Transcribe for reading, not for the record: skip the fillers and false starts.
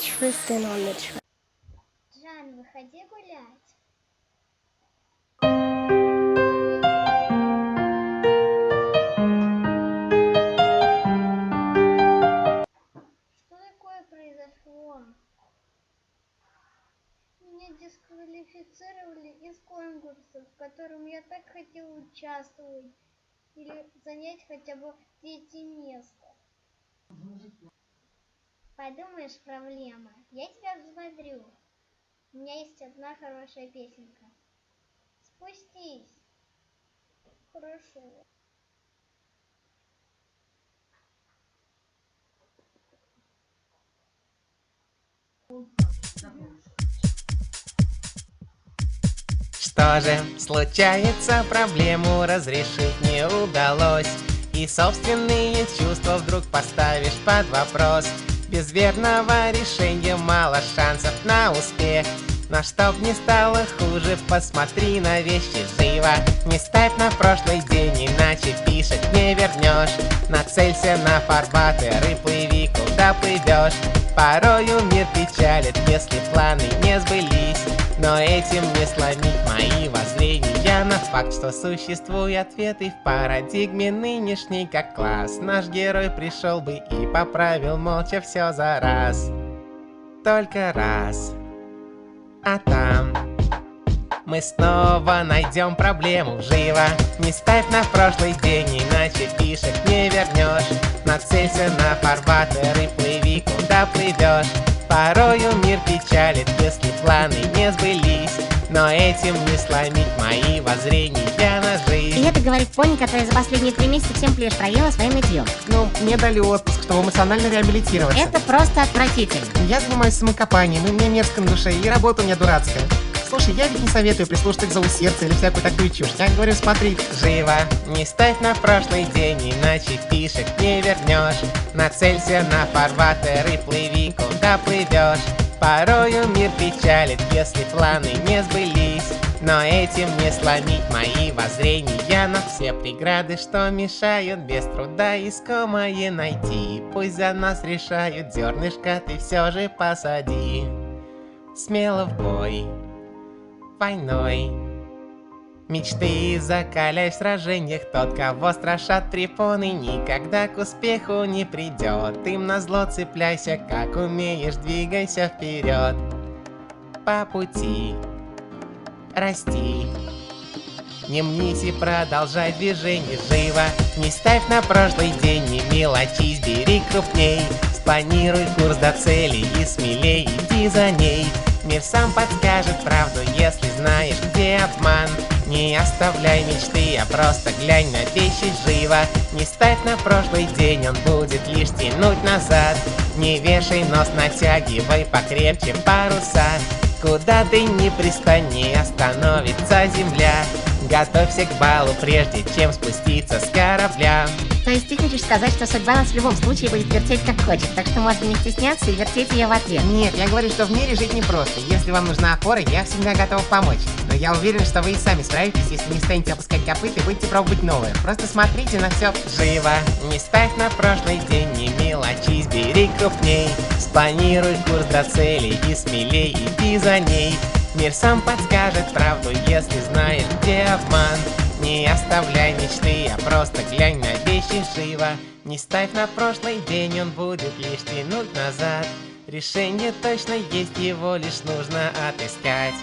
Tristan on the track. Жан, выходи гулять. Что такое произошло? Меня дисквалифицировали из конкурса, в котором я так хотела участвовать или занять хотя бы третье место. Подумаешь, проблема. Я тебя взбодрю. У меня есть одна хорошая песенка. Спустись. Хорошо. Что же случается, проблему разрешить не удалось, и собственные чувства вдруг поставишь под вопрос. Без верного решения мало шансов на успех. Но чтоб не стало хуже, посмотри на вещи живо. Не ставь на прошлый день, иначе пишет не вернешь. Нацелься на фарватер и плыви, куда плывешь. Порою мир печалит, если планы не сбылись. Но этим не сломить мои воззрения на факт, что существуют ответы в парадигме нынешней как класс. Наш герой пришел бы и поправил молча все за раз. Только раз. А там мы снова найдем проблему живо. Не ставь на прошлый день, иначе фишек не вернешь. Нацелься на фарватер и плыви, куда плывешь. Порою мир печалит, если планы не сбылись. Но этим не сломить мои воззрения на жизнь. И это говорит пони, которая за последние 3 месяца всем плешь проела своим нытьем. Ну, мне дали отпуск, чтобы эмоционально реабилитироваться. Это просто отвратительно. Я занимаюсь самокопанием, и мне мерзко на душе, и работа у меня дурацкая. Слушай, я ведь не советую прислушаться к зову сердца или всякую такую чушь. Я говорю, смотри. Живо, не ставь на прошлый день, иначе фишек не вернешь. Нацелься на фарватер и плыви, куда плывешь. Порою мир печалит, если планы не сбылись. Но этим не сломить мои воззрения на все преграды, что мешают без труда искомое найти. Пусть за нас решают, зернышко ты все же посади. Смело в бой, войной. Мечты закаляй в сражениях. Тот, кого страшат препоны, никогда к успеху не придет. Им назло цепляйся, как умеешь, двигайся вперед. По пути расти. Не мнись и продолжай движение живо. Не ставь на прошлый день, не мелочись, бери крупней. Спланируй курс до цели и смелей иди за ней. Мир сам подскажет правду, если знаешь, где обман. Не оставляй мечты, а просто глянь на вещи живо. Не ставь на прошлый день, он будет лишь тянуть назад. Не вешай нос, натягивай покрепче паруса. Куда ты ни пристань, не остановится земля. Готовься к балу, прежде чем спуститься с корабля. То есть ты хочешь сказать, что судьба нас в любом случае будет вертеть как хочет, так что можно не стесняться и вертеть ее в ответ. Нет, я говорю, что в мире жить непросто. Если вам нужна опора, я всегда готов помочь. Но я уверен, что вы и сами справитесь, если не станете опускать копыта и будете пробовать новое. Просто смотрите на все. Живо, не ставь на прошлый день, не мелочись, бери крупней. Спланируй курс до цели и смелей иди за ней. Мир сам подскажет правду, если знаешь, где обман. Не оставляй мечты, а просто глянь на вещи живо. Не ставь на прошлый день, он будет лишь тянуть назад. Решение точно есть, его лишь нужно отыскать.